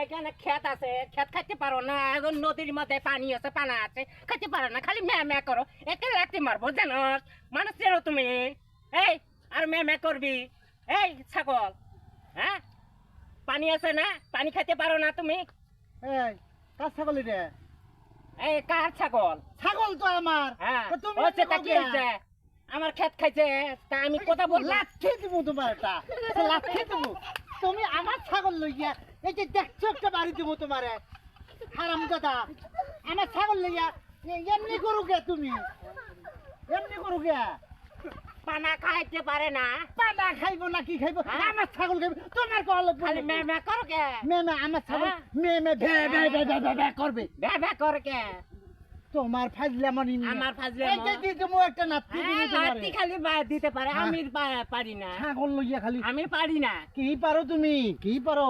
এখানে ক্ষেত আছে, ক্ষেত খাইতে পারো না? এখন নদীর মধ্যে পানি আছে, পানা আছে, খাইতে পারো না, খালি ম্যা ম্যা করো। একে লাথি মারবো জানো? মানুষ চেনো তুমি? এই আর ম্যা ম্যা করবি? এই ছাগল, হ্যাঁ পানি আছে না? পানি খাইতে পারো না তুমি? এই কার ছাগল রে? এই কার ছাগল? ছাগল তো আমার। হ্যাঁ তো তুমি হচ্ছে তা এমনি কি করবে? হয়েছে? আমার ক্ষেত খাইছে, তা আমি কথা বললাম। লাথি দিব তোমার এটা, লাথি দিব। তুমি আমার ছাগল লইয়া এই যে দেখছো একটা বাড়ি দিব তোমারে, হারাম দাদা। আমার ছাগল লইয়া এমনি করো গে তুমি, এমনি করো গে। পানা খাইতে পারে না, পানা খাইবো না কি খাইবো? হ্যাঁ? আমার ছাগল খাইবো, তোমার কল খালি ম্যা ম্যা করো কে? মে মে আমার ছাগল হ্যাঁ? মে মে ভে ভে ভে ভে ভে ভে করবে। ভ্যা ভ্যা করো কে? তোমার ফাজলামনি নিয়ে আমার ফাজলামো? এই যে দিদিমু একটা নাতি দিব হ্যাঁ, তোমারে। লাঠি খালি দিতে পারে, হ্যাঁ। আমি পারি না, ছাগল লইয়া খালি আমি পারি না। কি পারো তুমি, কি পারো?